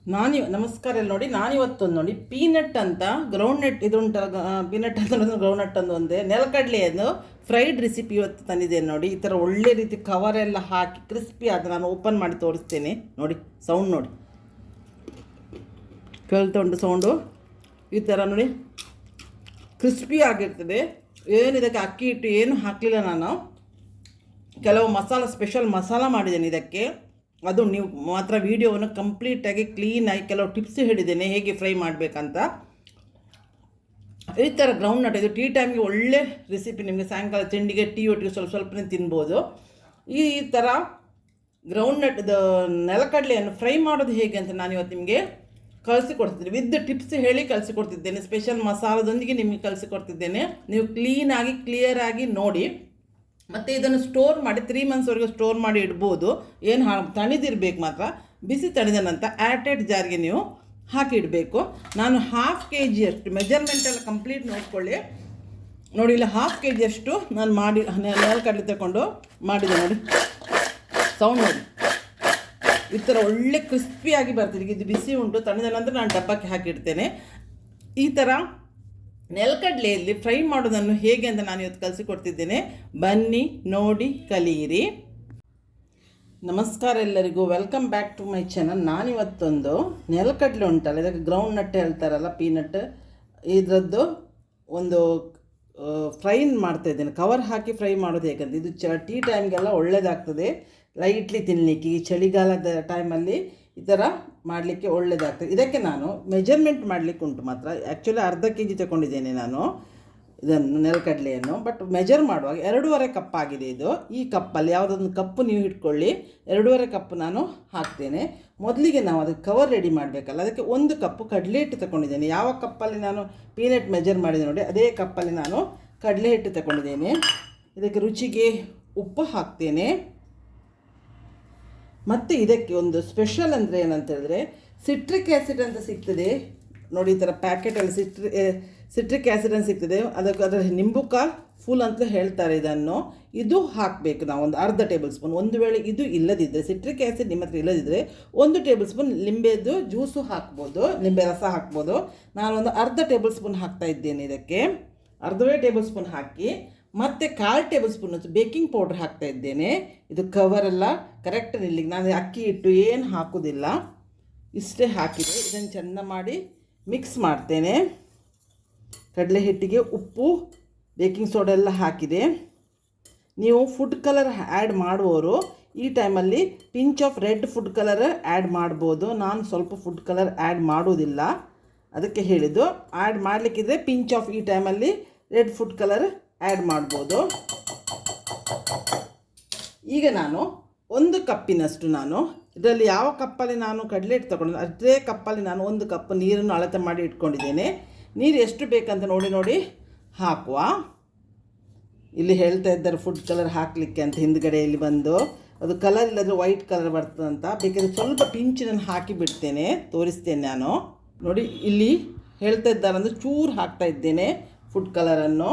ನಮಸ್ಕಾರ ಎಲ್ಲ ನೋಡಿ. ನಾನಿವತ್ತೊಂದು ನೋಡಿ ಪೀನಟ್ ಅಂತ ಗ್ರೌಂಡ್ ನಟ್ ಉಂಟಲ್ಲ, ಪೀನಟ್ ಅಂತ ಗ್ರೌಂಡ್ ನಟ್ ಅಂತ ಒಂದೇ ನೆಲಕಡಲೆಯನ್ನು ಫ್ರೈಡ್ ರೆಸಿಪಿ ಇವತ್ತು ತಂದಿದ್ದೇನೆ ನೋಡಿ. ಈ ಥರ ಒಳ್ಳೆ ರೀತಿ ಕವರೆಲ್ಲ ಹಾಕಿ ಕ್ರಿಸ್ಪಿ ಆದ ನಾನು ಓಪನ್ ಮಾಡಿ ತೋರಿಸ್ತೇನೆ ನೋಡಿ. ಸೌಂಡ್ ನೋಡಿ, ಕೇಳ್ತಾ ಉಂಟು ಸೌಂಡು. ಈ ಥರ ನೋಡಿ ಕ್ರಿಸ್ಪಿ ಆಗಿರ್ತದೆ. ಏನು ಇದಕ್ಕೆ ಅಕ್ಕಿ ಹಿಟ್ಟು ಏನು ಹಾಕಲಿಲ್ಲ ನಾನು. ಕೆಲವು ಸ್ಪೆಷಲ್ ಮಸಾಲ ಮಾಡಿದ್ದೇನೆ ಇದಕ್ಕೆ. ಅದು ನೀವು ಮಾತ್ರ ವೀಡಿಯೋವನ್ನು ಕಂಪ್ಲೀಟಾಗಿ ಕ್ಲೀನಾಗಿ ಕೆಲವು ಟಿಪ್ಸ್ ಹೇಳಿದ್ದೇನೆ ಹೇಗೆ ಫ್ರೈ ಮಾಡಬೇಕಂತ. ಈ ಥರ ಗ್ರೌಂಡ್ ನಟ್ ಇದು ಟೀ ಟೈಮ್ಗೆ ಒಳ್ಳೆ ರೆಸಿಪಿ. ನಿಮಗೆ ಸಾಯಂಕಾಲ ತಿಂಡಿಗೆ ಟೀ ಒಟ್ಟಿಗೆ ಸ್ವಲ್ಪನೇ ತಿನ್ಬೋದು. ಈ ಥರ ಗ್ರೌಂಡ್ ನಟ್ ನೆಲಕಡಲೆಯನ್ನು ಫ್ರೈ ಮಾಡೋದು ಹೇಗೆ ಅಂತ ನಾನು ಇವತ್ತು ನಿಮಗೆ ಕಲಿಸಿಕೊಡ್ತಿದ್ದೇನೆ. ವಿತ್ ಟಿಪ್ಸ್ ಹೇಳಿ ಕಲಿಸಿಕೊಡ್ತಿದ್ದೇನೆ. ಸ್ಪೆಷಲ್ ಮಸಾಲದೊಂದಿಗೆ ನಿಮಗೆ ಕಲಿಸಿಕೊಡ್ತಿದ್ದೇನೆ. ನೀವು ಕ್ಲಿಯರಾಗಿ ನೋಡಿ. ಮತ್ತು ಇದನ್ನು ಸ್ಟೋರ್ ಮಾಡಿ 3 ಮಂತ್ಸ್ವರೆಗೂ ಸ್ಟೋರ್ ಮಾಡಿ ಇಡ್ಬೋದು. ಏನು ತಣಿದಿರಬೇಕು ಮಾತ್ರ. ಬಿಸಿ ತಣಿದ ನಂತರ ಏರ್ಟೈಟ್ ಜಾರ್ಗೆ ನೀವು ಹಾಕಿ ಇಡಬೇಕು. ನಾನು 1/2 kg ಅಷ್ಟು ಮೆಜರ್ಮೆಂಟೆಲ್ಲ ಕಂಪ್ಲೀಟ್ ನೋಡ್ಕೊಳ್ಳಿ ನೋಡಿ. ಇಲ್ಲ 1/2 kg ಅಷ್ಟು ನಾನು ಮಾಡಿ ನೆಲಕಡಲೆ ತಗೊಂಡು ಮಾಡಿದೆ ನೋಡಿ. ಸೌಂಡ್ ನೋಡಿ, ಈ ಥರ ಒಳ್ಳೆ ಕ್ರಿಸ್ಪಿಯಾಗಿ ಬರ್ತದೆ. ಇದು ಬಿಸಿ ಉಂಟು. ತಣಿದ ನಂತರ ನಾನು ಡಬ್ಬಕ್ಕೆ ಹಾಕಿಡ್ತೇನೆ. ಈ ಥರ ನೆಲಕಡಲೆಯಲ್ಲಿ ಫ್ರೈ ಮಾಡೋದನ್ನು ಹೇಗೆ ಅಂತ ನಾನು ಇವತ್ತು ಕಲಿಸಿಕೊಡ್ತಿದ್ದೇನೆ. ಬನ್ನಿ ನೋಡಿ ಕಲಿಯಿರಿ. ನಮಸ್ಕಾರ ಎಲ್ಲರಿಗೂ, welcome back to my channel. ನಾನಿವತ್ತೊಂದು ನೆಲಕಡಲೆ ಉಂಟಲ್ಲ, ಇದಕ್ಕೆ ಗ್ರೌಂಡ್ ನಟ್ ಹೇಳ್ತಾರಲ್ಲ, ಪೀನಟ್, ಇದರದ್ದು ಒಂದು ಫ್ರೈ ಮಾಡ್ತಾಯಿದ್ದೇನೆ. ಕವರ್ ಹಾಕಿ ಫ್ರೈ ಮಾಡೋದು ಹೇಗಂತ. ಇದು ಟೀ ಟೈಮ್ಗೆಲ್ಲ ಒಳ್ಳೆಯದಾಗ್ತದೆ, ಲೈಟ್ಲಿ ತಿನ್ನಲಿಕ್ಕೆ. ಈ ಚಳಿಗಾಲದ ಟೈಮಲ್ಲಿ ಈ ಥರ ಮಾಡಲಿಕ್ಕೆ ಒಳ್ಳೆಯದಾಗ್ತದೆ. ಇದಕ್ಕೆ ನಾನು ಮೆಜರ್ಮೆಂಟ್ ಮಾಡಲಿಕ್ಕೆ ಉಂಟು ಮಾತ್ರ. ಆ್ಯಕ್ಚುಲಿ ಅರ್ಧ kg ತಗೊಂಡಿದ್ದೇನೆ ನಾನು ಇದನ್ನು ನೆಲಕಡಲೆಯನ್ನು. ಬಟ್ ಮೆಜರ್ ಮಾಡುವಾಗ 2.5 ಕಪ್ ಆಗಿದೆ ಇದು. ಈ ಕಪ್ಪಲ್ಲಿ ಯಾವುದೊಂದು ಕಪ್ಪು ನೀವು ಇಟ್ಕೊಳ್ಳಿ. 2.5 ಕಪ್ ನಾನು ಹಾಕ್ತೇನೆ. ಮೊದಲಿಗೆ ನಾವು ಅದಕ್ಕೆ ಕವರ್ ರೆಡಿ ಮಾಡಬೇಕಲ್ಲ, ಅದಕ್ಕೆ 1 ಕಪ್ಪು ಕಡಲೆ ಹಿಟ್ಟು ತಗೊಂಡಿದ್ದೇನೆ. ಯಾವ ಕಪ್ಪಲ್ಲಿ ನಾನು ಪೀನಟ್ ಮೆಜರ್ ಮಾಡಿದೆ ನೋಡಿ, ಅದೇ ಕಪ್ಪಲ್ಲಿ ನಾನು ಕಡಲೆ ಹಿಟ್ಟು ತಗೊಂಡಿದ್ದೇನೆ. ಇದಕ್ಕೆ ರುಚಿಗೆ ಉಪ್ಪು ಹಾಕ್ತೇನೆ. ಮತ್ತು ಇದಕ್ಕೆ ಒಂದು ಸ್ಪೆಷಲ್ ಅಂದರೆ ಏನಂತ ಹೇಳಿದ್ರೆ, ಸಿಟ್ರಿಕ್ ಆ್ಯಸಿಡ್ ಅಂತ ಸಿಗ್ತದೆ ನೋಡಿ. ಈ ಥರ ಪ್ಯಾಕೆಟಲ್ಲಿ ಸಿಟ್ರಿಕ್ ಆ್ಯಸಿಡ್ ಅಂತ ಸಿಗ್ತದೆ. ಅದರ ನಿಂಬುಕಾಯಿ ಫುಲ್ ಅಂತ ಹೇಳ್ತಾರೆ ಇದನ್ನು. ಇದು ಹಾಕಬೇಕು ನಾವು ಒಂದು ಅರ್ಧ ಟೇಬಲ್ ಸ್ಪೂನ್. ಒಂದು ವೇಳೆ ಇದು ಇಲ್ಲದಿದ್ದರೆ, ಸಿಟ್ರಿಕ್ ಆ್ಯಸಿಡ್ ನಿಮ್ಮ ಹತ್ರ ಇಲ್ಲದಿದ್ದರೆ 1 ಟೇಬಲ್ ಸ್ಪೂನ್ ಲಿಂಬೆದು ಜ್ಯೂಸು ಹಾಕ್ಬೋದು, ಲಿಂಬೆ ರಸ ಹಾಕ್ಬೋದು. ನಾನೊಂದು ಅರ್ಧ ಟೇಬಲ್ ಸ್ಪೂನ್ ಹಾಕ್ತಾ ಇದ್ದೇನೆ. ಇದಕ್ಕೆ ಅರ್ಧವೇ ಟೇಬಲ್ ಸ್ಪೂನ್ ಹಾಕಿ, ಮತ್ತು 1/4 ಟೇಬಲ್ ಸ್ಪೂನ್ ಬೇಕಿಂಗ್ ಪೌಡ್ರ್ ಹಾಕ್ತಾ ಇದ್ದೇನೆ. ಇದು ಕವರೆಲ್ಲ ಕರೆಕ್ಟ್ ನಿಲ್ಲಿಗೆ. ನಾನು ಅಕ್ಕಿ ಹಿಟ್ಟು ಏನು ಹಾಕೋದಿಲ್ಲ, ಇಷ್ಟೇ ಹಾಕಿದೆ. ಇದನ್ನು ಚೆಂದ ಮಾಡಿ ಮಿಕ್ಸ್ ಮಾಡ್ತೇನೆ. ಕಡಲೆ ಹಿಟ್ಟಿಗೆ ಉಪ್ಪು, ಬೇಕಿಂಗ್ ಸೋಡಾ ಎಲ್ಲ ಹಾಕಿದೆ. ನೀವು ಫುಡ್ ಕಲರ್ ಆ್ಯಡ್ ಮಾಡುವವರು ಈ ಟೈಮಲ್ಲಿ pinch off red food colour add ಮಾಡ್ಬೋದು. ನಾನು ಸ್ವಲ್ಪ ಫುಡ್ ಕಲರ್ ಆ್ಯಡ್ ಮಾಡೋದಿಲ್ಲ, ಅದಕ್ಕೆ ಹೇಳಿದ್ದು. ಆ್ಯಡ್ ಮಾಡಲಿಕ್ಕಿದ್ರೆ ಪಿಂಚ್ ಆಫ್ ಈ ಟೈಮಲ್ಲಿ ರೆಡ್ ಫುಡ್ ಕಲರ್ ಆ್ಯಡ್ ಮಾಡ್ಬೋದು. ಈಗ ನಾನು 1 ಕಪ್ಪಿನಷ್ಟು, ನಾನು ಇದರಲ್ಲಿ ಯಾವ ಕಪ್ಪಲ್ಲಿ ನಾನು ಕಡಲೆ ಹಿಟ್ಟು ತಗೊಂಡು ಅದೇ ಕಪ್ಪಲ್ಲಿ ನಾನು 1 ಕಪ್ ನೀರನ್ನು ಅಳತೆ ಮಾಡಿ ಇಟ್ಕೊಂಡಿದ್ದೇನೆ. ನೀರು ಎಷ್ಟು ಬೇಕಂತ ನೋಡಿ ಹಾಕುವ. ಇಲ್ಲಿ ಹೇಳ್ತಾ ಇದ್ದಾರೆ ಫುಡ್ ಕಲರ್ ಹಾಕಲಿಕ್ಕೆ ಅಂತ, ಹಿಂದ್ಗಡೆಯಲ್ಲಿ ಬಂದು ಅದು ಕಲರ್ ಇಲ್ಲದ್ರೆ ವೈಟ್ ಕಲರ್ ಬರ್ತದಂತ. ಬೇಕಾದರೆ ಸ್ವಲ್ಪ ಪಿಂಚಿನನ್ನು ಹಾಕಿ ಬಿಡ್ತೇನೆ, ತೋರಿಸ್ತೇನೆ ನಾನು ನೋಡಿ. ಇಲ್ಲಿ ಹೇಳ್ತಾ ಇದ್ದಾರೆ ಅಂದರೆ ಚೂರು ಹಾಕ್ತಾ ಇದ್ದೇನೆ ಫುಡ್ ಕಲರನ್ನು.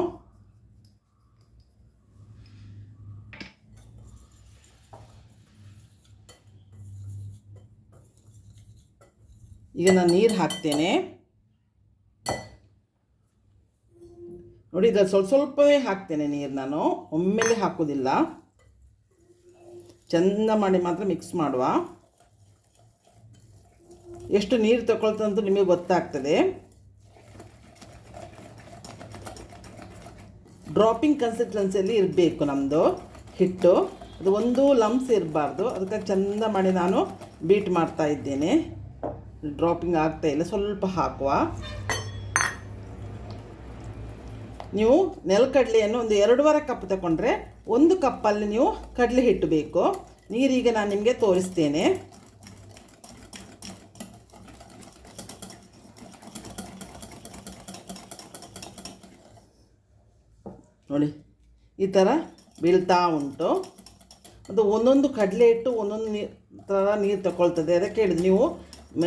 ಈಗ ನಾನು ನೀರು ಹಾಕ್ತೇನೆ ನೋಡಿ. ಇದರಲ್ಲಿ ಸ್ವಲ್ಪವೇ ಹಾಕ್ತೇನೆ ನೀರು, ನಾನು ಒಮ್ಮೆಲೆ ಹಾಕೋದಿಲ್ಲ. ಚೆಂದ ಮಾಡಿ ಮಾತ್ರ ಮಿಕ್ಸ್ ಮಾಡುವ. ಎಷ್ಟು ನೀರು ತಗೊಳ್ತಂತೂ ನಿಮಗೆ ಗೊತ್ತಾಗ್ತದೆ. ಡ್ರಾಪಿಂಗ್ ಕನ್ಸಿಸ್ಟೆನ್ಸಿಯಲ್ಲಿ ಇರಬೇಕು ನಮ್ಮದು ಹಿಟ್ಟು. ಅದು ಒಂದು ಲಮ್ಸ್ ಇರಬಾರ್ದು. ಅದಕ್ಕೆ ಚೆಂದ ಮಾಡಿ ನಾನು ಬೀಟ್ ಮಾಡ್ತಾ ಇದ್ದೇನೆ. ಡ್ರಾಪಿಂಗ್ ಆಗ್ತಾ ಇಲ್ಲ, ಸ್ವಲ್ಪ ಹಾಕುವ. ನೀವು ನೆಲಕಡಲೆಯನ್ನು ಒಂದು 2.5 ಕಪ್ ತಗೊಂಡ್ರೆ 1 ಕಪ್ಪಲ್ಲಿ ನೀವು ಕಡಲೆ ಹಿಟ್ಟು ಬೇಕು. ನೀರೀಗ ನಾನು ನಿಮಗೆ ತೋರಿಸ್ತೇನೆ ನೋಡಿ. ಈ ಥರ ಬೀಳ್ತಾ ಉಂಟು. ಅದು ಒಂದೊಂದು ಕಡಲೆ ಹಿಟ್ಟು ಒಂದೊಂದು ಥರ ನೀರು ತಗೊಳ್ತದೆ. ಅದಕ್ಕೆ ಹೇಳಿದ್ದು ನೀವು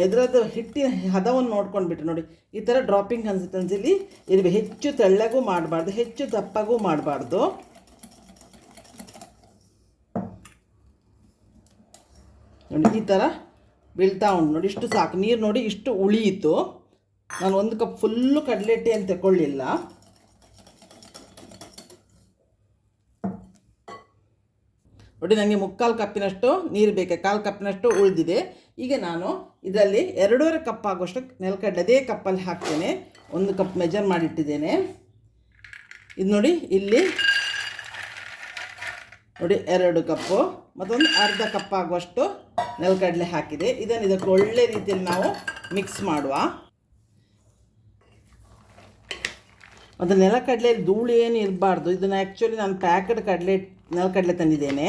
ಇದರದ್ದು ಹಿಟ್ಟಿನ ಹದವನ್ನು ನೋಡ್ಕೊಂಡು ಬಿಟ್ಟು ನೋಡಿ. ಈ ಥರ ಡ್ರಾಪಿಂಗ್ ಕನ್ಸಿಸ್ಟೆನ್ಸಿಲಿ ಇರಬೇಕು. ಹೆಚ್ಚು ತೆಳ್ಳಗೂ ಮಾಡಬಾರ್ದು, ಹೆಚ್ಚು ದಪ್ಪಗೂ ಮಾಡಬಾರ್ದು. ನೋಡಿ ಈ ಥರ ಬೀಳ್ತಾ ಉಂಟು ನೋಡಿ. ಇಷ್ಟು ಸಾಕು ನೀರು ನೋಡಿ, ಇಷ್ಟು ಉಳಿಯಿತು. ನಾನು 1 ಕಪ್ ಫುಲ್ಲು ಕಡಲೆ ಹಿಟ್ಟು ಏನು ತಗೊಳ್ಳಿಲ್ಲ. ನೋಡಿ ನನಗೆ 3/4 ಕಪ್ಪಿನಷ್ಟು ನೀರು ಬೇಕು, 1/4 ಕಪ್ಪಿನಷ್ಟು ಉಳಿದಿದೆ. ಈಗ ನಾನು ಇದರಲ್ಲಿ 2.5 ಕಪ್ ಆಗುವಷ್ಟು ನೆಲಗಡಲೆ ಅದೇ ಕಪ್ಪಲ್ಲಿ ಹಾಕ್ತೇನೆ. 1 ಕಪ್ ಮೆಜರ್ ಮಾಡಿಟ್ಟಿದ್ದೇನೆ. ಇದು ನೋಡಿ, ಇಲ್ಲಿ ನೋಡಿ 2 ಕಪ್ಪು ಮತ್ತೊಂದು ಅರ್ಧ ಕಪ್ ಆಗುವಷ್ಟು ನೆಲಗಡಲೆ ಹಾಕಿದೆ. ಇದಕ್ಕೆ ಒಳ್ಳೆ ರೀತಿಯಲ್ಲಿ ನಾವು ಮಿಕ್ಸ್ ಮಾಡುವ. ಮತ್ತು ನೆಲಗಡಲೆಯಲ್ಲಿ ಧೂಳು ಏನು ಇರಬಾರ್ದು. ಇದನ್ನು ಆ್ಯಕ್ಚುಲಿ ನಾನು ಪ್ಯಾಕೆಟ್ ನೆಲಗಡಲೆ ತಂದಿದ್ದೇನೆ,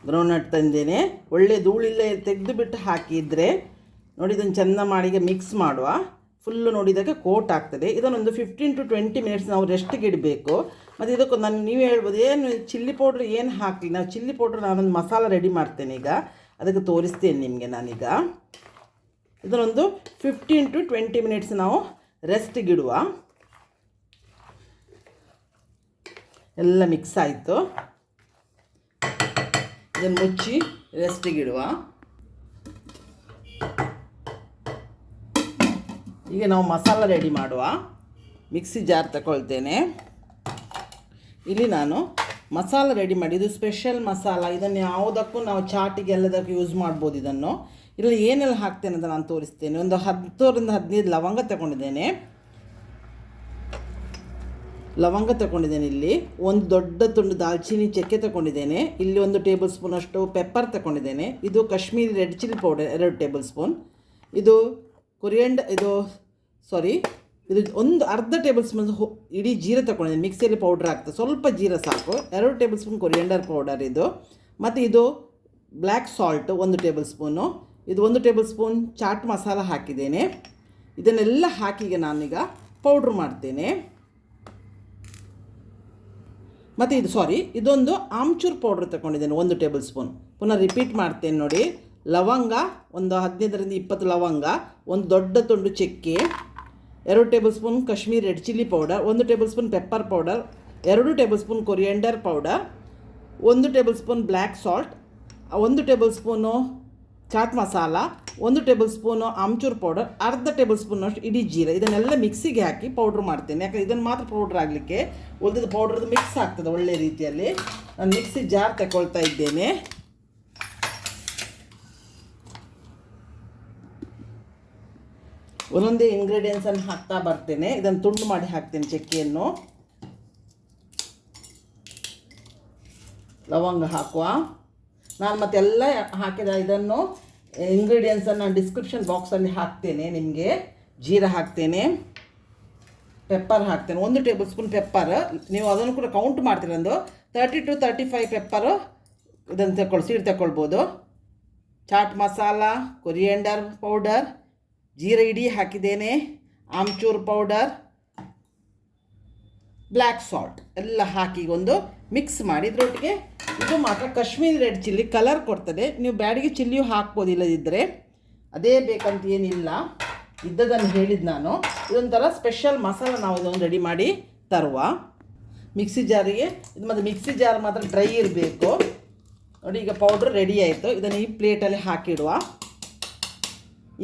ಗ್ರೌಂಡ್ನಟ್ ತಂದಿದ್ದೇನೆ. ಒಳ್ಳೆ ಧೂಳಿಲ್ಲ ತೆಗೆದು ಬಿಟ್ಟು ಹಾಕಿದರೆ ನೋಡಿ ಇದನ್ನು ಚೆಂದ ಮಾಡಿ ಮಿಕ್ಸ್ ಮಾಡುವ. ಫುಲ್ಲು ನೋಡಿ ಇದಕ್ಕೆ ಕೋಟ್ ಆಗ್ತದೆ. ಇದನ್ನೊಂದು 15 to 20 ಮಿನಿಟ್ಸ್ ನಾವು ರೆಸ್ಟಿಗೆ ಇಡಬೇಕು. ಮತ್ತು ಇದಕ್ಕೆ ನೀವು ಹೇಳ್ಬೋದು ಏನು ಚಿಲ್ಲಿ ಪೌಡ್ರ್ ಏನು ಹಾಕಲಿ. ನಾವು ಚಿಲ್ಲಿ ಪೌಡ್ರ್ ನಾನೊಂದು ಮಸಾಲ ರೆಡಿ ಮಾಡ್ತೇನೆ, ಈಗ ಅದಕ್ಕೆ ತೋರಿಸ್ತೇನೆ ನಿಮಗೆ ನಾನೀಗ. ಇದನ್ನೊಂದು 15 to 20 ಮಿನಿಟ್ಸ್ ನಾವು ರೆಸ್ಟಿಗೆ ಇಡುವ. ಎಲ್ಲ ಮಿಕ್ಸ್ ಆಯಿತು. ಇದನ್ನು ಮುಚ್ಚಿ ರೆಸ್ಟಿಗೆ ಇಡುವ. ಈಗ ನಾವು ಮಸಾಲ ರೆಡಿ ಮಾಡುವ. ಮಿಕ್ಸಿ ಜಾರ್ ತಗೊಳ್ತೇನೆ. ಇಲ್ಲಿ ನಾನು ಮಸಾಲ ರೆಡಿ ಮಾಡಿ, ಇದು ಸ್ಪೆಷಲ್ ಮಸಾಲ. ಇದನ್ನು ಯಾವುದಕ್ಕೂ ನಾವು ಚಾಟಿಗೆ ಎಲ್ಲದಕ್ಕೂ ಯೂಸ್ ಮಾಡ್ಬೋದು. ಇದನ್ನು ಇಲ್ಲಿ ಏನೆಲ್ಲ ಹಾಕ್ತೇನೆ ಅಂತ ನಾನು ತೋರಿಸ್ತೇನೆ. ಒಂದು 10 ರಿಂದ 15 ಲವಂಗ ತಗೊಂಡಿದ್ದೇನೆ. ಇಲ್ಲಿ ಒಂದು ದೊಡ್ಡ ತುಂಡು ದಾಲ್ಚಿನ್ನಿ ಚಕ್ಕೆ ತಗೊಂಡಿದ್ದೇನೆ. ಇಲ್ಲಿ 1 ಟೇಬಲ್ ಸ್ಪೂನ್ ಅಷ್ಟು ಪೆಪ್ಪರ್ ತಗೊಂಡಿದ್ದೇನೆ. ಇದು Kashmiri red chilli powder 2 table spoon. ಇದು ಇದು ಒಂದು ಅರ್ಧ ಟೇಬಲ್ ಸ್ಪೂನ್ ಇಡೀ ಜೀರಾ ತಗೊಂಡಿದ್ದೇನೆ. ಮಿಕ್ಸಿಯಲ್ಲಿ ಪೌಡ್ರ್ ಆಗ್ತದೆ, ಸ್ವಲ್ಪ ಜೀರಾ ಸಾಕು. 2 ಟೇಬಲ್ ಸ್ಪೂನ್ ಕೊರಿಯಂಡರ್ ಪೌಡರ್ ಇದು. ಮತ್ತು ಇದು ಬ್ಲ್ಯಾಕ್ ಸಾಲ್ಟ್ 1 ಟೇಬಲ್ ಸ್ಪೂನು. ಇದು 1 ಟೇಬಲ್ ಸ್ಪೂನ್ ಚಾಟ್ ಮಸಾಲ ಹಾಕಿದ್ದೇನೆ. ಇದನ್ನೆಲ್ಲ ಹಾಕಿ ನಾನೀಗ ಪೌಡ್ರ್ ಮಾಡ್ತೇನೆ. ಮತ್ತು ಇದೊಂದು ಆಮ್ಚೂರ್ ಪೌಡ್ರ್ ತಗೊಂಡಿದ್ದೇನೆ 1 ಟೇಬಲ್ ಸ್ಪೂನ್. ಪುನಃ ರಿಪೀಟ್ ಮಾಡ್ತೇನೆ ನೋಡಿ. ಲವಂಗ ಒಂದು 15 ರಿಂದ 20 ಲವಂಗ, ಒಂದು ದೊಡ್ಡ ತುಂಡು ಚಕ್ಕೆ, 2 tablespoon Kashmiri red chilli powder, 1 tablespoon pepper powder, 2 tablespoon coriander powder, 1 tablespoon black salt, 1 tablespoon chaat masala, 1 tablespoon amchur powder, ಅರ್ಧ ಟೇಬಲ್ ಸ್ಪೂನಷ್ಟು ಇಡೀ ಜೀರಾ. ಇದನ್ನೆಲ್ಲ ಮಿಕ್ಸಿಗೆ ಹಾಕಿ ಪೌಡ್ರ್ ಮಾಡ್ತೇನೆ. ಯಾಕಂದರೆ ಇದನ್ನು ಮಾತ್ರ ಪೌಡ್ರ್ ಆಗಲಿಕ್ಕೆ, ಉಳಿದ ಪೌಡ್ರದ್ದು ಮಿಕ್ಸ್ ಆಗ್ತದೆ ಒಳ್ಳೆ ರೀತಿಯಲ್ಲಿ. ನಾನು ಮಿಕ್ಸಿ ಜಾರ್ ತಗೊಳ್ತಾ ಇದ್ದೇನೆ. ಒಂದೊಂದೇ ಇಂಗ್ರೀಡಿಯೆಂಟ್ಸನ್ನು ಹಾಕ್ತಾ ಬರ್ತೇನೆ. ಇದನ್ನು ತುಂಡು ಮಾಡಿ ಹಾಕ್ತೇನೆ. ಚಕ್ಕೆಯನ್ನು, ಲವಂಗ ಹಾಕುವ. ನಾನು ಮತ್ತೆಲ್ಲ ಹಾಕಿದ ಇದನ್ನು ಇಂಗ್ರೀಡಿಯೆಂಟ್ಸನ್ನು ಡಿಸ್ಕ್ರಿಪ್ಷನ್ ಬಾಕ್ಸಲ್ಲಿ ಹಾಕ್ತೇನೆ ನಿಮಗೆ. ಜೀರಾ ಹಾಕ್ತೇನೆ, ಪೆಪ್ಪರ್ ಹಾಕ್ತೇನೆ, 1 ಟೇಬಲ್ ಸ್ಪೂನ್ ಪೆಪ್ಪರ್. ನೀವು ಅದನ್ನು ಕೂಡ ಕೌಂಟ್ ಮಾಡ್ತೀರ, ಒಂದು 30 to 35 ಪೆಪ್ಪರು ಇದನ್ನು ಸೀಡ್ ತಗೊಳ್ಬೋದು. ಚಾಟ್ ಮಸಾಲ, ಕೊರಿಯಂಡರ್ ಪೌಡರ್, ಜೀರಾ ಇಡೀ ಹಾಕಿದ್ದೇನೆ, ಆಮ್ಚೂರ್ ಪೌಡರ್, ಬ್ಲ್ಯಾಕ್ ಸಾಲ್ಟ್ ಎಲ್ಲ ಹಾಕಿ ಒಂದು ಮಿಕ್ಸ್ ಮಾಡಿ. ಇದರೊಟ್ಟಿಗೆ ಇದು ಮಾತ್ರ ಕಾಶ್ಮೀರಿ ರೆಡ್ ಚಿಲ್ಲಿ ಕಲರ್ ಕೊಡ್ತದೆ. ನೀವು ಬ್ಯಾಡಿಗೆ ಚಿಲ್ಲಿಯೂ ಹಾಕ್ಬೋದು, ಇಲ್ಲದಿದ್ದರೆ ಅದೇ ಬೇಕಂತ ಏನಿಲ್ಲ. ಇದ್ದದನ್ನು ಹೇಳಿದ್ದು ನಾನು. ಇದೊಂಥರ ಸ್ಪೆಷಲ್ ಮಸಾಲ ನಾವು ಇದೊಂದು ರೆಡಿ ಮಾಡಿ ತರುವ. ಮಿಕ್ಸಿ ಜಾರಿಗೆ ಇದು ಮತ್ತು ಮಿಕ್ಸಿ ಜಾರ್ ಮಾತ್ರ ಡ್ರೈ ಇರಬೇಕು ನೋಡಿ. ಈಗ ಪೌಡ್ರ್ ರೆಡಿ ಆಯಿತು. ಇದನ್ನು ಈ ಪ್ಲೇಟಲ್ಲಿ ಹಾಕಿಡುವ.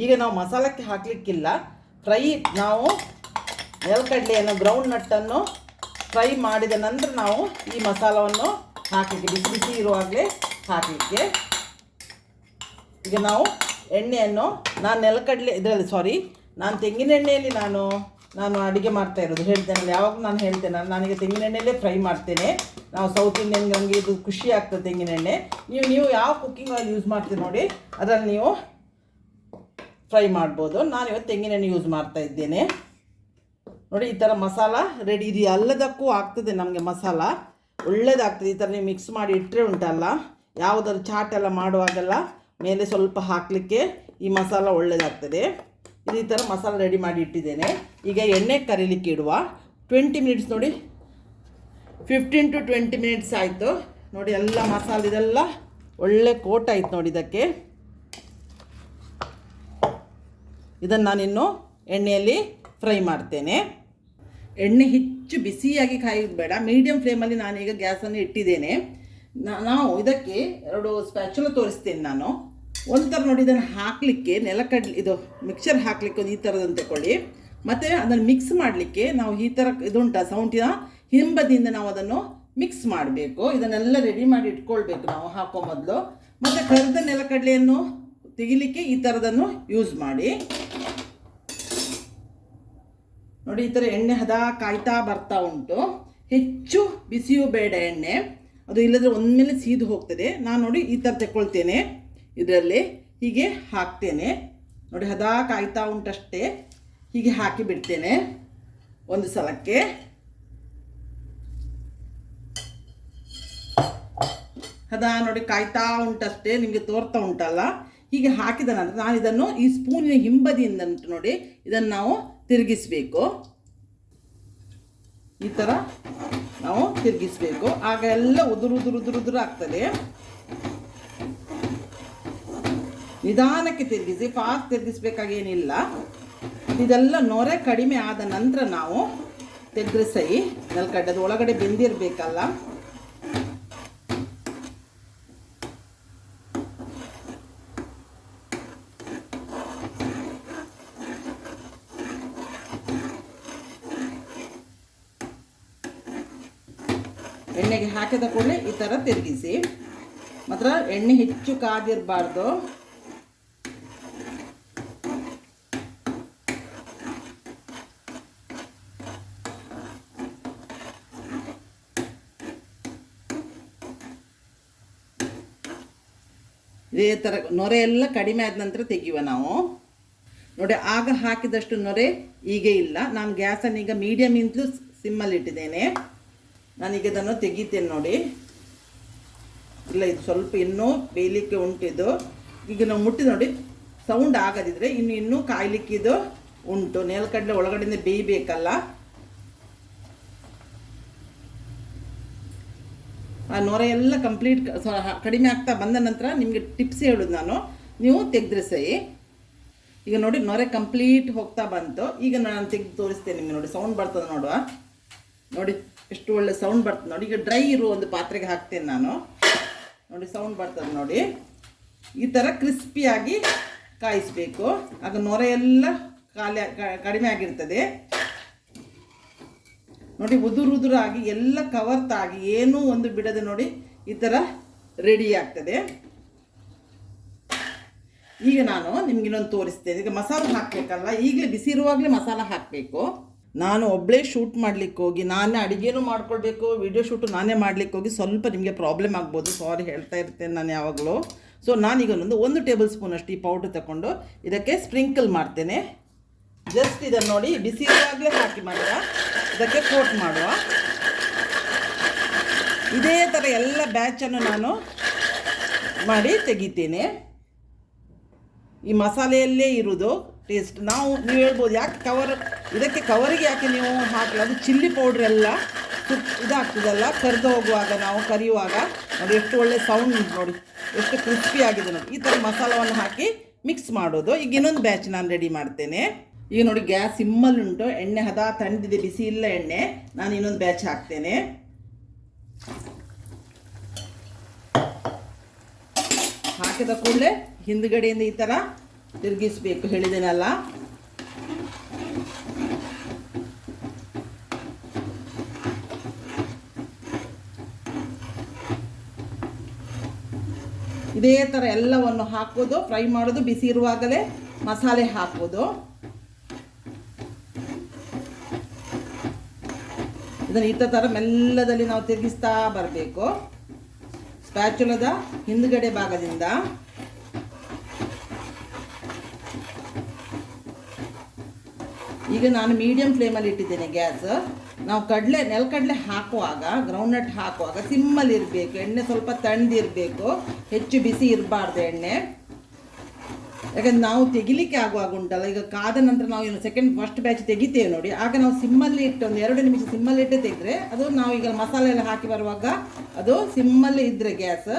ಈಗ ನಾವು ಮಸಾಲಕ್ಕೆ ಹಾಕಲಿಕ್ಕಿಲ್ಲ. ನಾವು ನೆಲಗಡಲೆಯನ್ನು ಗ್ರೌಂಡ್ ನಟ್ಟನ್ನು ಫ್ರೈ ಮಾಡಿದ ನಂತರ ನಾವು ಈ ಮಸಾಲವನ್ನು ಹಾಕಲಿಕ್ಕೆ, ಬಿಸಿ ಬಿಸಿ ಇರುವಾಗಲೇ ಹಾಕಲಿಕ್ಕೆ. ಈಗ ನಾವು ಎಣ್ಣೆಯನ್ನು, ನಾನು ನೆಲಗಡಲೆ ಇದರಲ್ಲಿ ನಾನು ತೆಂಗಿನ ಎಣ್ಣೆಯಲ್ಲಿ ನಾನು ಅಡುಗೆ ಮಾಡ್ತಾ ಇರೋದು. ಹೇಳ್ತೇನಲ್ಲ, ಯಾವಾಗ ನಾನು ಹೇಳ್ತೇನೆ, ನಾನೀಗ ತೆಂಗಿನ ಎಣ್ಣೆಯಲ್ಲೇ ಫ್ರೈ ಮಾಡ್ತೇನೆ. ನಾವು ಸೌತ್ ಇಂಡಿಯನ್ಗೆ ನಮಗೆ ಇದು ಖುಷಿ ಆಗ್ತದೆ ತೆಂಗಿನ ಎಣ್ಣೆ. ನೀವು ಯಾವ ಕುಕ್ಕಿಂಗ್ ಆಯಿಲ್ ಯೂಸ್ ಮಾಡ್ತೀರಿ ನೋಡಿ, ಅದರಲ್ಲಿ ನೀವು ಫ್ರೈ ಮಾಡ್ಬೋದು. ನಾನಿವತ್ತು ತೆಂಗಿನ ಎಣ್ಣೆ ಯೂಸ್ ಮಾಡ್ತಾ ಇದ್ದೇನೆ ನೋಡಿ. ಈ ಥರ ಮಸಾಲ ರೆಡಿ. ಇದು ಎಲ್ಲದಕ್ಕೂ ಆಗ್ತದೆ ನಮಗೆ ಮಸಾಲ, ಒಳ್ಳೆಯದಾಗ್ತದೆ. ಈ ಥರ ನೀವು ಮಿಕ್ಸ್ ಮಾಡಿ ಇಟ್ಟರೆ ಉಂಟಲ್ಲ, ಯಾವುದಾದ್ರು ಚಾಟ್ ಎಲ್ಲ ಮಾಡುವಾಗೆಲ್ಲ ಮೇಲೆ ಸ್ವಲ್ಪ ಹಾಕಲಿಕ್ಕೆ ಈ ಮಸಾಲ ಒಳ್ಳೆಯದಾಗ್ತದೆ. ಈ ಥರ ಮಸಾಲ ರೆಡಿ ಮಾಡಿ ಇಟ್ಟಿದ್ದೇನೆ. ಈಗ ಎಣ್ಣೆ ಕರಿಲಿಕ್ಕೆ ಇಡುವ. 20 ಮಿನಿಟ್ಸ್ ನೋಡಿ, 15 to 20 ಮಿನಿಟ್ಸ್ ಆಯಿತು ನೋಡಿ. ಎಲ್ಲ ಮಸಾಲೆ ಇದೆಲ್ಲ ಒಳ್ಳೆ ಕೋಟ್ ಆಯಿತು ನೋಡಿ. ಇದನ್ನು ನಾನಿನ್ನು ಎಣ್ಣೆಯಲ್ಲಿ ಫ್ರೈ ಮಾಡ್ತೇನೆ. ಎಣ್ಣೆ ಹೆಚ್ಚು ಬಿಸಿಯಾಗಿ ಕಾಯಬೇಡ, ಮೀಡಿಯಮ್ ಫ್ಲೇಮಲ್ಲಿ ನಾನೀಗ ಗ್ಯಾಸನ್ನು ಇಟ್ಟಿದ್ದೇನೆ. ನಾವು ಇದಕ್ಕೆ 2 ಸ್ಪ್ಯಾಚುಲ ತೋರಿಸ್ತೇನೆ ನಾನು. ಒಂಥರ ನೋಡಿ ಇದನ್ನು ಹಾಕಲಿಕ್ಕೆ ನೆಲಕಡ್ಲೆ ಇದು ಮಿಕ್ಸರ್ ಹಾಕಲಿಕ್ಕೆ ಒಂದು ಈ ಥರದಂತೆ ತಗೊಳ್ಳಿ. ಮತ್ತು ಅದನ್ನು ಮಿಕ್ಸ್ ಮಾಡಲಿಕ್ಕೆ ನಾವು ಈ ಥರ ಇದುಂಟ ಸೌಂಟಿನ ಹಿಂಬದಿಯಿಂದ ನಾವು ಅದನ್ನು ಮಿಕ್ಸ್ ಮಾಡಬೇಕು. ಇದನ್ನೆಲ್ಲ ರೆಡಿ ಮಾಡಿ ಇಟ್ಕೊಳ್ಬೇಕು ನಾವು ಹಾಕೋ ಮೊದಲು. ಮತ್ತು ಕರಿದ ನೆಲಕಡಲೆಯನ್ನು ತೆಗಿಲಿಕ್ಕೆ ಈ ಥರದನ್ನು ಯೂಸ್ ಮಾಡಿ. ನೋಡಿ ಈ ಥರ ಎಣ್ಣೆ ಹದ ಕಾಯ್ತಾ ಬರ್ತಾ ಉಂಟು. ಹೆಚ್ಚು ಬಿಸಿಯೂ ಬೇಡ ಎಣ್ಣೆ, ಅದು ಇಲ್ಲದ್ರೆ ಒಂದ್ಮೇಲೆ ಸೀದು ಹೋಗ್ತದೆ. ನಾನು ನೋಡಿ ಈ ಥರ ತಗೊಳ್ತೇನೆ, ಇದರಲ್ಲಿ ಹೀಗೆ ಹಾಕ್ತೇನೆ. ನೋಡಿ ಹದ ಕಾಯ್ತಾ ಉಂಟಷ್ಟೇ, ಹೀಗೆ ಹಾಕಿ ಬಿಡ್ತೇನೆ ಒಂದು ಸಲಕ್ಕೆ. ಹದ ನೋಡಿ ಕಾಯ್ತಾ ಉಂಟಷ್ಟೇ, ನಿಮಗೆ ತೋರ್ತಾ ಉಂಟಲ್ಲ. ಹೀಗೆ ಹಾಕಿದ ನಂತರ ನಾನು ಇದನ್ನು ಈ ಸ್ಪೂನಿನ ಹಿಂಬದಿಯಿಂದ ನೋಡಿ ಇದನ್ನು ನಾವು ತಿರುಗಿಸಬೇಕು. ಈ ಥರ ನಾವು ತಿರುಗಿಸಬೇಕು, ಆಗ ಎಲ್ಲ ಉದುರು ಆಗ್ತದೆ. ನಿಧಾನಕ್ಕೆ ತಿರುಗಿಸಿ, ಫಾಸ್ಟ್ ತಿರುಗಿಸ್ಬೇಕಾಗೇನಿಲ್ಲ. ಇದೆಲ್ಲ ನೊರೆ ಕಡಿಮೆ ಆದ ನಂತರ ನಾವು ತೆಗೆದ್ರಿಸಿ ನೆಲಗಡ್ಡೆ, ಅದು ಒಳಗಡೆ ಬೆಂದಿರಬೇಕಲ್ಲ. ಎಣ್ಣೆಗೆ ಹಾಕಿದ ಕೂಡಲೇ ಈ ಥರ ತಿರುಗಿಸಿ. ಮಾತ್ರ ಎಣ್ಣೆ ಹೆಚ್ಚು ಕಾದಿರಬಾರ್ದು. ಇದೇ ಥರ ನೊರೆ ಎಲ್ಲ ಕಡಿಮೆ ಆದ ನಂತರ ತೆಗೆಯುವ ನಾವು. ನೋಡಿ ಆಗ ಹಾಕಿದಷ್ಟು ನೊರೆ ಈಗ ಇಲ್ಲ. ನಾನು ಗ್ಯಾಸನ್ನು ಈಗ ಮೀಡಿಯಮ್ ಇಂತಲೂ ಸಿಮ್ಮಲ್ಲಿ ಇಟ್ಟಿದ್ದೇನೆ. ನಾನೀಗ ಇದನ್ನು ತೆಗಿತೇನೆ ನೋಡಿ. ಇಲ್ಲ, ಇದು ಸ್ವಲ್ಪ ಇನ್ನೂ ಬೇಯಲಿಕ್ಕೆ ಉಂಟಿದ್ದು. ಈಗ ನಾವು ಮುಟ್ಟಿ ನೋಡಿ ಸೌಂಡ್ ಆಗದಿದ್ರೆ ಇನ್ನೂ ಕಾಯ್ಲಿಕ್ಕಿದು ಉಂಟು. ನೆಲಗಡಲೆ ಒಳಗಡೆಯಿಂದ ಬೇಯಬೇಕಲ್ಲ. ಆ ನೊರೆ ಎಲ್ಲ ಕಂಪ್ಲೀಟ್ ಕಡಿಮೆ ಆಗ್ತಾ ಬಂದ ನಂತರ ನಿಮಗೆ ಟಿಪ್ಸ್ ಹೇಳೋದು ನಾನು, ನೀವು ತೆಗೆದ್ರಿಸಿ. ಈಗ ನೋಡಿ ನೊರೆ ಕಂಪ್ಲೀಟ್ ಹೋಗ್ತಾ ಬಂತು. ಈಗ ನಾನು ತೆಗೆದು ತೋರಿಸ್ತೇನೆ ನಿಮಗೆ. ನೋಡಿ ಸೌಂಡ್ ಬರ್ತದೆ ನೋಡುವ. ನೋಡಿ ಎಷ್ಟು ಒಳ್ಳೆ ಸೌಂಡ್ ಬರ್ತದೆ ನೋಡಿ. ಈಗ ಡ್ರೈ ಇರುವ ಒಂದು ಪಾತ್ರೆಗೆ ಹಾಕ್ತೇನೆ ನಾನು. ನೋಡಿ ಸೌಂಡ್ ಬರ್ತದೆ ನೋಡಿ. ಈ ಥರ ಕ್ರಿಸ್ಪಿಯಾಗಿ ಕಾಯಿಸಬೇಕು, ಆಗ ನೊರೆ ಎಲ್ಲ ಕಡಿಮೆ ಆಗಿರ್ತದೆ. ನೋಡಿ ಉದುರಾಗಿ ಎಲ್ಲ ಕವರ್ತಾಗಿ ಏನೂ ಒಂದು ಬಿಡದೆ ನೋಡಿ ಈ ಥರ ರೆಡಿ ಆಗ್ತದೆ. ಈಗ ನಾನು ನಿಮ್ಗೆ ಇನ್ನೊಂದು ತೋರಿಸ್ತೇನೆ. ಈಗ ಮಸಾಲೆ ಹಾಕಬೇಕಲ್ಲ, ಈಗಲೇ ಬಿಸಿ ಇರುವಾಗಲೇ ಮಸಾಲ ಹಾಕಬೇಕು. ನಾನು ಒಬ್ಬಳೇ ಶೂಟ್ ಮಾಡಲಿಕ್ಕೆ ಹೋಗಿ ನಾನೇ ಅಡುಗೆನೂ ಮಾಡ್ಕೊಳ್ಬೇಕು, ವಿಡಿಯೋ ಶೂಟು ನಾನೇ ಮಾಡಲಿಕ್ಕೆ ಹೋಗಿ ಸ್ವಲ್ಪ ನಿಮಗೆ ಪ್ರಾಬ್ಲಮ್ ಆಗ್ಬೋದು, ಸಾರಿ ಹೇಳ್ತಾ ಇರ್ತೇನೆ ನಾನು ಯಾವಾಗಲೂ. ಸೊ ನಾನೀಗ ಒಂದು ಟೇಬಲ್ ಸ್ಪೂನಷ್ಟು ಈ ಪೌಡ್ರ್ ತಗೊಂಡು ಇದಕ್ಕೆ ಸ್ಪ್ರಿಂಕಲ್ ಮಾಡ್ತೇನೆ. ಜಸ್ಟ್ ಇದನ್ನು ನೋಡಿ ಬಿಸಿ ಇರುವಾಗಲೇ ಹಾಕಿ ಮಾತ್ರ ಇದಕ್ಕೆ ಕೋಟ್ ಮಾಡುವ. ಇದೇ ಥರ ಎಲ್ಲ ಬ್ಯಾಚನ್ನು ನಾನು ಮಾಡಿ ತೆಗಿತೇನೆ. ಈ ಮಸಾಲೆಯಲ್ಲೇ ಇರೋದು ಟೇಸ್ಟ್. ನೀವು ಹೇಳ್ಬೋದು ಯಾಕೆ ಇದಕ್ಕೆ ಕವರಿಗೆ ಯಾಕೆ ನೀವು ಹಾಕಲ್ಲ, ಅದು ಚಿಲ್ಲಿ ಪೌಡ್ರ್ ಎಲ್ಲ ಇದಾಗ್ತದಲ್ಲ ಕರೆದು ಹೋಗುವಾಗ, ನಾವು ಕರಿಯುವಾಗ. ನೋಡಿ ಎಷ್ಟು ಒಳ್ಳೆ ಸೌಂಡ್ ನೋಡಿ, ಎಷ್ಟು ಕ್ರಿಸ್ಪಿ ಆಗಿದೆ ನೋಡಿ. ಈ ಥರ ಮಸಾಲವನ್ನು ಹಾಕಿ ಮಿಕ್ಸ್ ಮಾಡೋದು. ಈಗ ಇನ್ನೊಂದು ಬ್ಯಾಚ್ ನಾನು ರೆಡಿ ಮಾಡ್ತೇನೆ. ಈಗ ನೋಡಿ ಗ್ಯಾಸ್ ಸಿಮ್ಮಲ್ಲಿ ಉಂಟು, ಎಣ್ಣೆ ಹದ ತಣ್ಣದಿದೆ, ಬಿಸಿ ಇಲ್ಲ ಎಣ್ಣೆ. ನಾನು ಇನ್ನೊಂದು ಬ್ಯಾಚ್ ಹಾಕ್ತೇನೆ. ಹಾಕಿದ ಕೂಡಲೇ ಹಿಂದುಗಡೆಯಿಂದ ಈ ಥರ ತಿರುಗಿಸ್ಬೇಕು, ಹೇಳಿದ್ದೇನಲ್ಲ. ಇದೇ ಥರ ಎಲ್ಲವನ್ನು ಹಾಕೋದು, ಫ್ರೈ ಮಾಡೋದು, ಬಿಸಿ ಇರುವಾಗಲೇ ಮಸಾಲೆ ಹಾಕೋದು. ಇದನ್ನು ಈ ಥರ ಮೆಲ್ಲದಲ್ಲಿ ನಾವು ತಿರುಗಿಸ್ತಾ ಬರಬೇಕು ಸ್ಪ್ಯಾಚುಲದ ಹಿಂದುಗಡೆ ಭಾಗದಿಂದ. ಈಗ ನಾನು ಮೀಡಿಯಂ ಫ್ಲೇಮಲ್ಲಿ ಇಟ್ಟಿದ್ದೇನೆ ಗ್ಯಾಸ್. ನಾವು ನೆಲಕಡಲೆ ಹಾಕುವಾಗ, ಗ್ರೌಂಡ್ನಟ್ ಹಾಕುವಾಗ ಸಿಮ್ಮಲ್ಲಿ ಇರಬೇಕು. ಎಣ್ಣೆ ಸ್ವಲ್ಪ ತಣ್ಣದಿರಬೇಕು, ಹೆಚ್ಚು ಬಿಸಿ ಇರಬಾರ್ದು ಎಣ್ಣೆ. ಯಾಕಂದ್ರೆ ನಾವು ತೆಗಿಲಿಕ್ಕೆ ಆಗುವಾಗ ಉಂಟಲ್ಲ, ಈಗ ಕಾದ ನಂತರ ನಾವು ಫಸ್ಟ್ ಬ್ಯಾಚ್ ತೆಗಿತೇವೆ ನೋಡಿ, ಆಗ ನಾವು ಸಿಮ್ಮಲ್ಲಿ ಇಟ್ಟು ಒಂದು 2 ನಿಮಿಷ ಸಿಮ್ಮಲ್ಲಿ ಇಟ್ಟು ತೆಗೆದ್ರೆ ಅದು ನಾವು ಈಗ ಮಸಾಲೆ ಎಲ್ಲ ಹಾಕಿ ಬರುವಾಗ ಅದು ಸಿಮ್ಮಲ್ಲಿ ಇದ್ದರೆ ಗ್ಯಾಸ್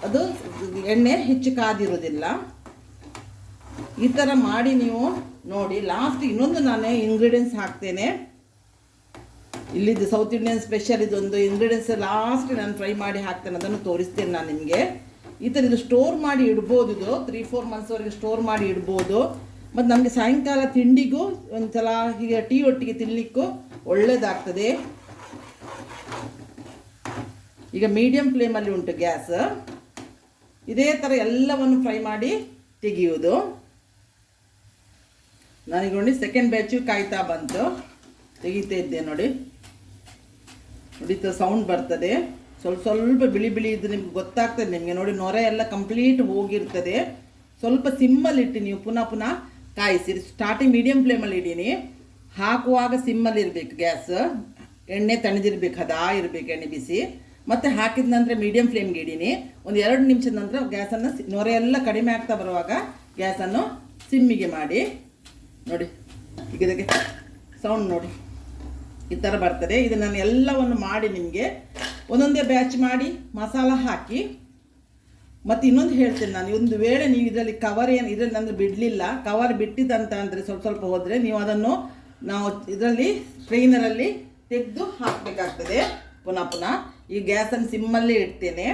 ಅದು ಎಣ್ಣೆ ಹೆಚ್ಚು ಕಾದಿರೋದಿಲ್ಲ. ಈ ಥರ ಮಾಡಿ ನೀವು ನೋಡಿ. ಲಾಸ್ಟ್ ಇನ್ನೊಂದು ನಾನು ಇಂಗ್ರೀಡಿಯೆಂಟ್ಸ್ ಹಾಕ್ತೇನೆ. ಇಲ್ಲಿದ್ದು ಸೌತ್ ಇಂಡಿಯನ್ ಸ್ಪೆಷಲ್ ಇದೊಂದು ಇಂಗ್ರೀಡಿಯೆಂಟ್ಸ್ ಲಾಸ್ಟ್ ನಾನು ಫ್ರೈ ಮಾಡಿ ಹಾಕ್ತೇನೆ, ಅದನ್ನು ತೋರಿಸ್ತೇನೆ ನಾನು ನಿಮಗೆ. ಈ ಥರ ಇದು ಸ್ಟೋರ್ ಮಾಡಿ ಇಡ್ಬೋದು. ಇದು 3-4 ಮಂತ್ಸ್ವರೆಗೆ ಸ್ಟೋರ್ ಮಾಡಿ ಇಡ್ಬೋದು. ಮತ್ತು ನಮಗೆ ಸಾಯಂಕಾಲ ತಿಂಡಿಗೂ ಒಂದ್ಸಲ ಹೀಗೆ ಟೀ ಒಟ್ಟಿಗೆ ತಿನ್ನಲಿಕ್ಕೂ ಒಳ್ಳೆಯದಾಗ್ತದೆ. ಈಗ ಮೀಡಿಯಮ್ ಫ್ಲೇಮಲ್ಲಿ ಉಂಟು ಗ್ಯಾಸ್. ಇದೇ ಥರ ಎಲ್ಲವನ್ನು ಫ್ರೈ ಮಾಡಿ ತೆಗೆಯುವುದು. ನನಗೆ ನೋಡಿ ಸೆಕೆಂಡ್ ಬ್ಯಾಚು ಕಾಯ್ತಾ ಬಂತು, ತೆಗಿತಾ ಇದ್ದೆ ನೋಡಿ. ಸೌಂಡ್ ಬರ್ತದೆ, ಸ್ವಲ್ಪ ಬಿಳಿ ಬಿಳಿ ಇದು ನಿಮ್ಗೆ ಗೊತ್ತಾಗ್ತದೆ. ನಿಮಗೆ ನೋಡಿ ನೊರೆ ಎಲ್ಲ ಕಂಪ್ಲೀಟ್ ಹೋಗಿರ್ತದೆ. ಸ್ವಲ್ಪ ಸಿಮ್ಮಲ್ಲಿಟ್ಟು ನೀವು ಪುನಃ ಕಾಯಿಸಿ. ಸ್ಟಾರ್ಟಿಂಗ್ ಮೀಡಿಯಮ್ ಫ್ಲೇಮಲ್ಲಿ ಇಡೀನಿ, ಹಾಕುವಾಗ ಸಿಮ್ಮಲ್ಲಿ ಇರಬೇಕು ಗ್ಯಾಸ್. ಎಣ್ಣೆ ತಣಿದಿರ್ಬೇಕು, ಹದಾ ಇರಬೇಕು ಎಣ್ಣೆ ಬಿಸಿ. ಮತ್ತು ಹಾಕಿದ ನಂತರ ಮೀಡಿಯಮ್ ಫ್ಲೇಮ್ಗೆ ಇಡೀನಿ. ಒಂದು 2 ನಿಮಿಷದ ನಂತರ ಗ್ಯಾಸನ್ನು ನೊರೆ ಎಲ್ಲ ಕಡಿಮೆ ಆಗ್ತಾ ಬರುವಾಗ ಗ್ಯಾಸನ್ನು ಸಿಮ್ಮಿಗೆ ಮಾಡಿ. ನೋಡಿ ಈಗ ಇದಕ್ಕೆ ಸೌಂಡ್ ನೋಡಿ ಈ ಥರ ಬರ್ತದೆ. ಇದು ನಾನು ಎಲ್ಲವನ್ನು ಮಾಡಿ ನಿಮಗೆ ಒಂದೊಂದೇ ಬ್ಯಾಚ್ ಮಾಡಿ ಮಸಾಲ ಹಾಕಿ. ಮತ್ತು ಇನ್ನೊಂದು ಹೇಳ್ತೇನೆ ನಾನು, ಒಂದು ವೇಳೆ ನೀವು ಇದರಲ್ಲಿ ಕವರ್ ಇದರಲ್ಲಿ ಅಂದರೆ ಬಿಡಲಿಲ್ಲ, ಕವರ್ ಬಿಟ್ಟಿದ್ದಂತ ಅಂದರೆ ಸ್ವಲ್ಪ ಹೋದರೆ ನೀವು ಅದನ್ನು ನಾವು ಇದರಲ್ಲಿ ಸ್ಟ್ರೈನರಲ್ಲಿ ತೆಗೆದು ಹಾಕಬೇಕಾಗ್ತದೆ ಪುನಃ. ಈ ಗ್ಯಾಸನ್ನು ಸಿಮ್ಮಲ್ಲೇ ಇಡ್ತೇನೆ.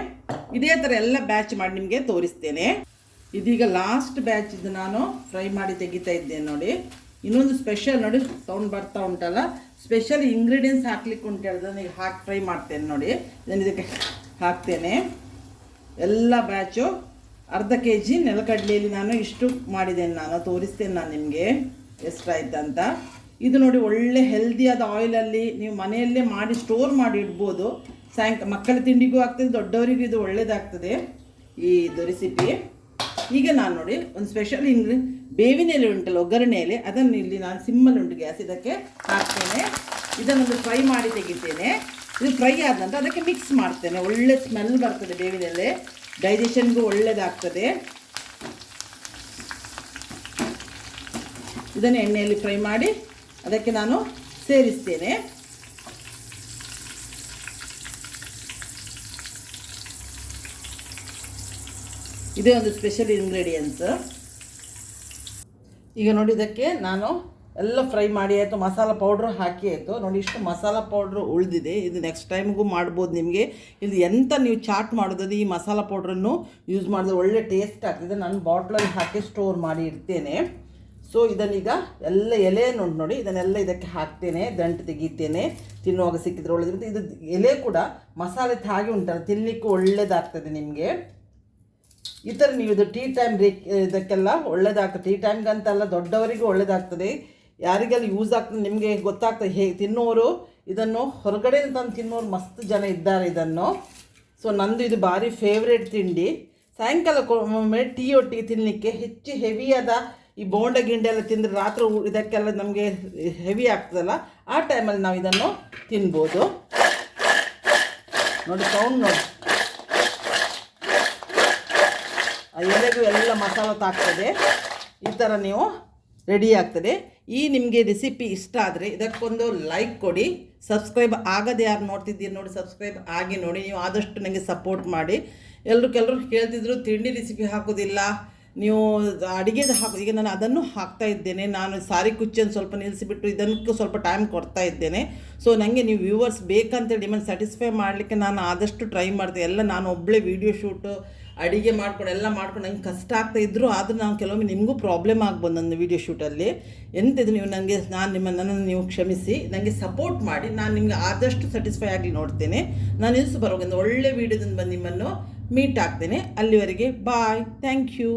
ಇದೇ ಥರ ಎಲ್ಲ ಬ್ಯಾಚ್ ಮಾಡಿ ನಿಮಗೆ ತೋರಿಸ್ತೇನೆ. ಇದೀಗ ಲಾಸ್ಟ್ ಬ್ಯಾಚ್ ಇದು ನಾನು ಫ್ರೈ ಮಾಡಿ ತೆಗಿತಾ ಇದ್ದೇನೆ ನೋಡಿ. ಇನ್ನೊಂದು ಸ್ಪೆಷಲ್ ನೋಡಿ ಸೌಂಡ್ ಬರ್ತಾ ಉಂಟಲ್ಲ, ಸ್ಪೆಷಲ್ ಇಂಗ್ರೀಡಿಯೆಂಟ್ಸ್ ಹಾಕ್ಲಿಕ್ಕೆ ಉಂಟು ಹೇಳಿದ್ರೆ ಈಗ ಹಾಕಿ ಫ್ರೈ ಮಾಡ್ತೇನೆ ನೋಡಿ. ಇದನ್ನು ಇದಕ್ಕೆ ಹಾಕ್ತೇನೆ. ಎಲ್ಲ ಬ್ಯಾಚು ಅರ್ಧ kg ನೆಲಗಡಲೆಯಲ್ಲಿ ನಾನು ಇಷ್ಟು ಮಾಡಿದ್ದೇನೆ. ನಾನು ತೋರಿಸ್ತೇನೆ ನಾನು ನಿಮಗೆ ಎಷ್ಟಾಯ್ತಂತ. ಇದು ನೋಡಿ ಒಳ್ಳೆ ಹೆಲ್ದಿಯಾದ ಆಯಿಲಲ್ಲಿ ನೀವು ಮನೆಯಲ್ಲೇ ಮಾಡಿ ಸ್ಟೋರ್ ಮಾಡಿ ಇಡ್ಬೋದು. ಮಕ್ಕಳ ತಿಂಡಿಗೂ ಆಗ್ತದೆ, ದೊಡ್ಡವರಿಗೂ ಇದು ಒಳ್ಳೆಯದಾಗ್ತದೆ ಇದು ರೆಸಿಪಿ. ಈಗ ನಾನು ನೋಡಿ ಒಂದು ಸ್ಪೆಷಲ್ ಬೇವಿನ ಎಲೆ ಉಂಟಲ್ಲ, ಒಗ್ಗರಣೆ ಎಲೆ, ಅದನ್ನು ಇಲ್ಲಿ ನಾನು ಸಿಮ್ಮಲ್ಲಿ ಉಂಟು ಗ್ಯಾಸ್, ಇದಕ್ಕೆ ಹಾಕ್ತೇನೆ. ಇದನ್ನೊಂದು ಫ್ರೈ ಮಾಡಿ ತೆಗಿತೇನೆ. ಇದು ಫ್ರೈ ಆದ ನಂತರ ಅದಕ್ಕೆ ಮಿಕ್ಸ್ ಮಾಡ್ತೇನೆ. ಒಳ್ಳೆ ಸ್ಮೆಲ್ ಬರ್ತದೆ ಬೇವಿನ ಎಲೆ, ಡೈಜೆಷನ್ಗೂ ಒಳ್ಳೆಯದಾಗ್ತದೆ. ಇದನ್ನು ಎಣ್ಣೆಯಲ್ಲಿ ಫ್ರೈ ಮಾಡಿ ಅದಕ್ಕೆ ನಾನು ಸೇರಿಸ್ತೇನೆ. ಇದೇ ಒಂದು ಸ್ಪೆಷಲ್ ಇಂಗ್ರೀಡಿಯೆಂಟ್ಸ್. ಈಗ ನೋಡಿ ಇದಕ್ಕೆ ನಾನು ಎಲ್ಲ ಫ್ರೈ ಮಾಡಿ ಆಯಿತು, ಮಸಾಲ ಪೌಡ್ರ್ ಹಾಕಿ ಆಯಿತು ನೋಡಿ. ಇಷ್ಟು ಮಸಾಲ ಪೌಡ್ರು ಉಳಿದಿದೆ. ಇದು ನೆಕ್ಸ್ಟ್ ಟೈಮ್ಗೂ ಮಾಡ್ಬೋದು ನಿಮಗೆ. ಇದು ಎಂತ ನೀವು ಚಾಟ್ ಮಾಡೋದು ಈ ಮಸಾಲ ಪೌಡ್ರನ್ನು ಯೂಸ್ ಮಾಡಿದ್ರೆ ಒಳ್ಳೆ ಟೇಸ್ಟ್ ಆಗ್ತದೆ. ನಾನು ಬಾಟ್ಲಲ್ಲಿ ಹಾಕಿ ಸ್ಟೋರ್ ಮಾಡಿ ಇಡ್ತೇನೆ. ಸೊ ಇದನ್ನೀಗ ಎಲ್ಲ ಎಲೆಯನ್ನು ಉಂಟು ನೋಡಿ, ಇದನ್ನೆಲ್ಲ ಇದಕ್ಕೆ ಹಾಕ್ತೇನೆ, ದಂಟು ತೆಗಿತೇನೆ. ತಿನ್ನುವಾಗ ಸಿಕ್ಕಿದ್ರೆ ಒಳ್ಳೆದಿರುತ್ತೆ. ಇದು ಎಲೆ ಕೂಡ ಮಸಾಲೆ ಹಾಗೆ ಉಂಟಲ್ಲ, ತಿನ್ನಲಿಕ್ಕೂ ಒಳ್ಳೆಯದಾಗ್ತದೆ ನಿಮಗೆ. ಈ ಥರ ನೀವು ಇದು ಟೀ ಟೈಮ್ ಬ್ರೇಕ್ ಇದಕ್ಕೆಲ್ಲ ಒಳ್ಳೆಯದಾಗ್ತದೆ. ಟೀ ಟೈಮ್ಗಂತಲ್ಲ, ದೊಡ್ಡವರಿಗೂ ಒಳ್ಳೆಯದಾಗ್ತದೆ. ಯಾರಿಗೆಲ್ಲ ಯೂಸ್ ಆಗ್ತದೆ ನಿಮಗೆ ಗೊತ್ತಾಗ್ತದೆ. ಹೇಗೆ ತಿನ್ನೋರು ಇದನ್ನು ಹೊರಗಡೆ ತಂದು ತಿನ್ನೋರು ಮಸ್ತ್ ಜನ ಇದ್ದಾರೆ ಇದನ್ನು. ಸೊ ನಂದು ಇದು ಭಾರಿ ಫೇವ್ರೇಟ್ ತಿಂಡಿ. ಸಾಯಂಕಾಲ ಒಮ್ಮೆ ಟೀ ಒಟ್ಟಿಗೆ ತಿನ್ನಲಿಕ್ಕೆ ಹೆಚ್ಚು ಹೆವಿಯಾದ ಈ ಬೋಂಡ ಗಿಂಡೆ ಎಲ್ಲ ತಿಂದರೆ ರಾತ್ರಿ ಇದಕ್ಕೆಲ್ಲ ನಮಗೆ ಹೆವಿ ಆಗ್ತದಲ್ಲ, ಆ ಟೈಮಲ್ಲಿ ನಾವು ಇದನ್ನು ತಿನ್ಬೋದು. ನೋಡಿ ಸೌಂಡ್ ನೋಡಿ, ಎಲೆಗೂ ಎಲ್ಲ ಮಸಾಲ ತಾಗ್ತದೆ. ಈ ಥರ ನೀವು ರೆಡಿ ಆಗ್ತದೆ. ಈ ನಿಮಗೆ ರೆಸಿಪಿ ಇಷ್ಟ ಆದರೆ ಇದಕ್ಕೊಂದು ಲೈಕ್ ಕೊಡಿ. ಸಬ್ಸ್ಕ್ರೈಬ್ ಆಗದೆ ಯಾರು ನೋಡ್ತಿದ್ದೀರಿ ನೋಡಿ, ಸಬ್ಸ್ಕ್ರೈಬ್ ಆಗಿ ನೋಡಿ. ನೀವು ಆದಷ್ಟು ನನಗೆ ಸಪೋರ್ಟ್ ಮಾಡಿ. ಕೆಲವರು ಕೇಳ್ತಿದ್ರು ತಿಂಡಿ ರೆಸಿಪಿ ಹಾಕೋದಿಲ್ಲ, ನೀವು ಅಡುಗೆದು ಹಾಕೋದು. ಈಗ ನಾನು ಅದನ್ನು ಹಾಕ್ತಾ ಇದ್ದೇನೆ. ನಾನು ಸಾರಿ ಕುಚ್ಚನ್ನು ಸ್ವಲ್ಪ ನಿಲ್ಲಿಸಿಬಿಟ್ಟು ಇದಕ್ಕೆ ಸ್ವಲ್ಪ ಟೈಮ್ ಕೊಡ್ತಾ ಇದ್ದೇನೆ. ಸೊ ನನಗೆ ನೀವು ವ್ಯೂವರ್ಸ್ ಬೇಕಂತೇಳಿ ನಿಮ್ಮನ್ನು ಸ್ಯಾಟಿಸ್ಫೈ ಮಾಡಲಿಕ್ಕೆ ನಾನು ಆದಷ್ಟು ಟ್ರೈ ಮಾಡ್ತೇನೆ. ಎಲ್ಲ ನಾನು ಒಬ್ಬಳೇ ವೀಡಿಯೋ ಶೂಟು ಅಡುಗೆ ಮಾಡ್ಕೊಂಡು ಎಲ್ಲ ಮಾಡ್ಕೊಂಡು ನಂಗೆ ಕಷ್ಟ ಆಗ್ತಾ ಇದ್ದರೂ ಆದರೂ ನಾನು ಕೆಲವೊಮ್ಮೆ ನಿಮಗೂ ಪ್ರಾಬ್ಲಮ್ ಆಗ್ಬೋದು ನನ್ನ ವೀಡಿಯೋ ಶೂಟಲ್ಲಿ. ಎಂತಿದ್ದು ನೀವು ನನಗೆ ನನ್ನನ್ನು ನೀವು ಕ್ಷಮಿಸಿ, ನನಗೆ ಸಪೋರ್ಟ್ ಮಾಡಿ. ನಾನು ನಿಮಗೆ ಆದಷ್ಟು ಸ್ಯಾಟಿಸ್ಫೈ ಆಗಿ ನೋಡ್ತೇನೆ. ನಾನು ಇಲ್ಲಿಸು ಬರೋವಾಗ ಒಂದು ಒಳ್ಳೆ ವೀಡಿಯೋದಿಂದ ಬಂದು ನಿಮ್ಮನ್ನು ಮೀಟ್ ಆಗ್ತೇನೆ. ಅಲ್ಲಿವರೆಗೆ ಬಾಯ್, ಥ್ಯಾಂಕ್ ಯು.